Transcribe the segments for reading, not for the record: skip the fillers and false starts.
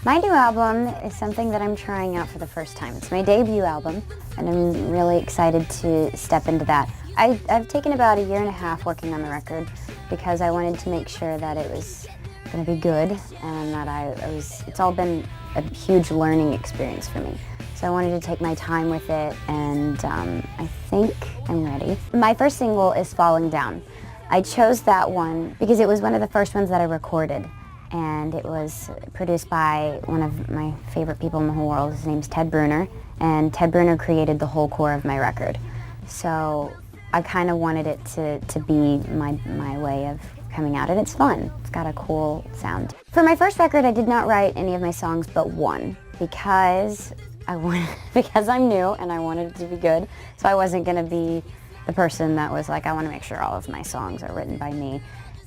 My new album is something that I'm trying out for the first time. It's my debut album, and I'm really excited to step into that. I've taken about 1.5 years working on the record because I wanted to make sure that it was going to be good and that it's all been a huge learning experience for me. So I wanted to take my time with it, and I think I'm ready. My first single is Falling Down. I chose that one because it was one of the first ones that I recorded, and it was produced by one of my favorite people in the whole world. His name's Ted Bruner, and Ted Bruner created the whole core of my record. So I kind of wanted it to be my way of coming out, and it's fun. It's got a cool sound. For my first record, I did not write any of my songs but one because I'm new and I wanted it to be good. So I wasn't going to be the person that was like, I want to make sure all of my songs are written by me.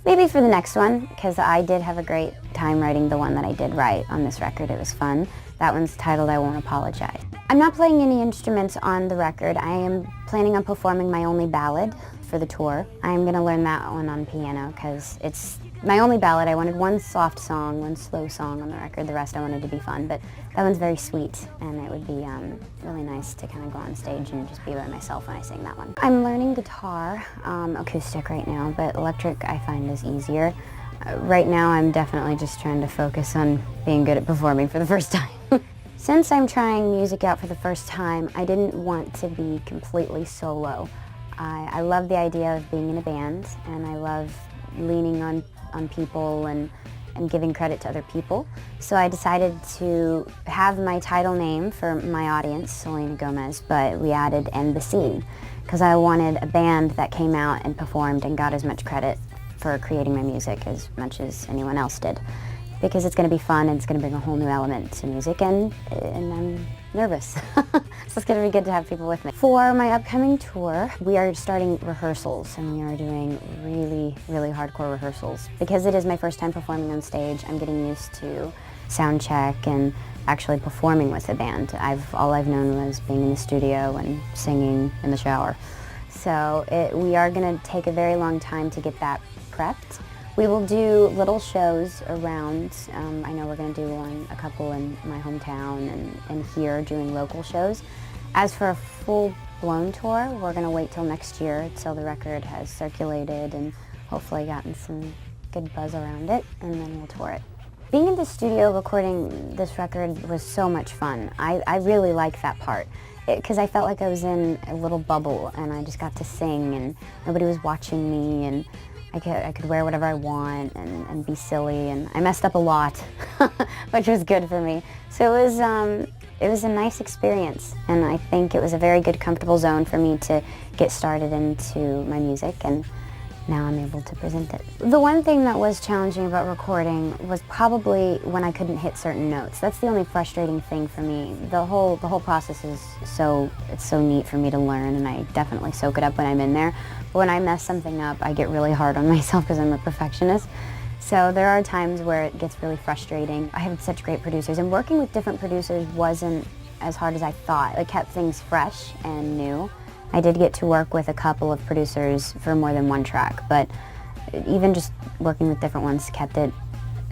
Maybe for the next one, because I did have a great time writing the one that I did write on this record. It was fun. That one's titled I Won't Apologize. I'm not playing any instruments on the record. I am planning on performing my only ballad for the tour. I'm going to learn that one on piano because it's my only ballad. I wanted one soft song, one slow song on the record. The rest I wanted to be fun, but that one's very sweet, and it would be really nice to kind of go on stage and just be by myself when I sing that one. I'm learning guitar, acoustic right now, but electric I find is easier. Right now I'm definitely just trying to focus on being good at performing for the first time. Since I'm trying music out for the first time, I didn't want to be completely solo. I love the idea of being in a band, and I love leaning on people and giving credit to other people. So I decided to have my title name for my audience, Selena Gomez, but we added "and the scene" because I wanted a band that came out and performed and got as much credit for creating my music as much as anyone else did. Because it's going to be fun and it's going to bring a whole new element to music, and I'm nervous. So it's going to be good to have people with me. For my upcoming tour, we are starting rehearsals, and we are doing really, really hardcore rehearsals. Because it is my first time performing on stage, I'm getting used to sound check and actually performing with a band. All I've known was being in the studio and singing in the shower. So we are going to take a very long time to get that prepped. We will do little shows around. I know we're going to do a couple in my hometown and here doing local shows. As for a full-blown tour, we're going to wait till next year till the record has circulated and hopefully gotten some good buzz around it, and then we'll tour it. Being in the studio recording this record was so much fun. I really liked that part because I felt like I was in a little bubble and I just got to sing and nobody was watching me, and I could wear whatever I want and be silly, and I messed up a lot, which was good for me. So it was a nice experience, and I think it was a very good, comfortable zone for me to get started into my music, and now I'm able to present it. The one thing that was challenging about recording was probably when I couldn't hit certain notes. That's the only frustrating thing for me. The whole process is so neat for me to learn, and I definitely soak it up when I'm in there. But when I mess something up, I get really hard on myself because I'm a perfectionist. So there are times where it gets really frustrating. I have such great producers, and working with different producers wasn't as hard as I thought. It kept things fresh and new. I did get to work with a couple of producers for more than one track, but even just working with different ones kept it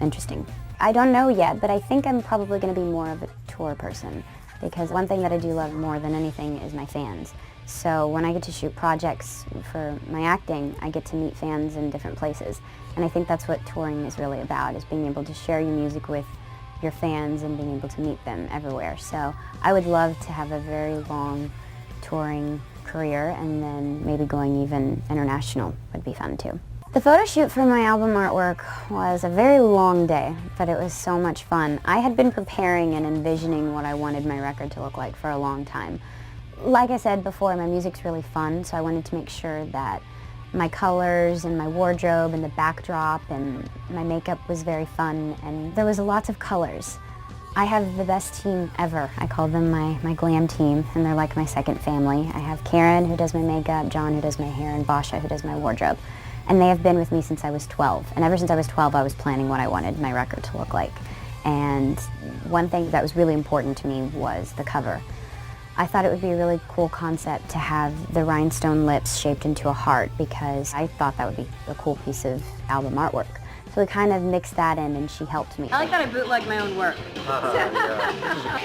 interesting. I don't know yet, but I think I'm probably going to be more of a tour person, because one thing that I do love more than anything is my fans. So when I get to shoot projects for my acting, I get to meet fans in different places. And I think that's what touring is really about, is being able to share your music with your fans and being able to meet them everywhere. So I would love to have a very long touring career, and then maybe going even international would be fun too. The photo shoot for my album artwork was a very long day, but it was so much fun. I had been preparing and envisioning what I wanted my record to look like for a long time. Like I said before, my music's really fun, so I wanted to make sure that my colors and my wardrobe and the backdrop and my makeup was very fun, and there was lots of colors. I have the best team ever. I call them my glam team, and they're like my second family. I have Karen, who does my makeup, John, who does my hair, and Basha, who does my wardrobe. And they have been with me since I was 12. And ever since I was 12, I was planning what I wanted my record to look like. And one thing that was really important to me was the cover. I thought it would be a really cool concept to have the rhinestone lips shaped into a heart, because I thought that would be a cool piece of album artwork. So we kind of mixed that in, and she helped me. I like that I bootleg my own work. Yeah.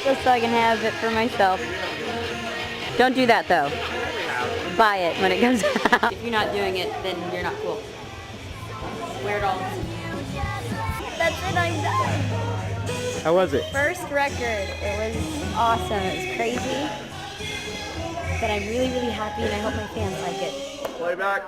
Just so I can have it for myself. Don't do that though. Buy it when it comes out. If you're not doing it, then you're not cool. Wear it all. That's it, I'm done. How was it? First record. It was awesome. It was crazy. But I'm really, really happy, and I hope my fans like it. Play back.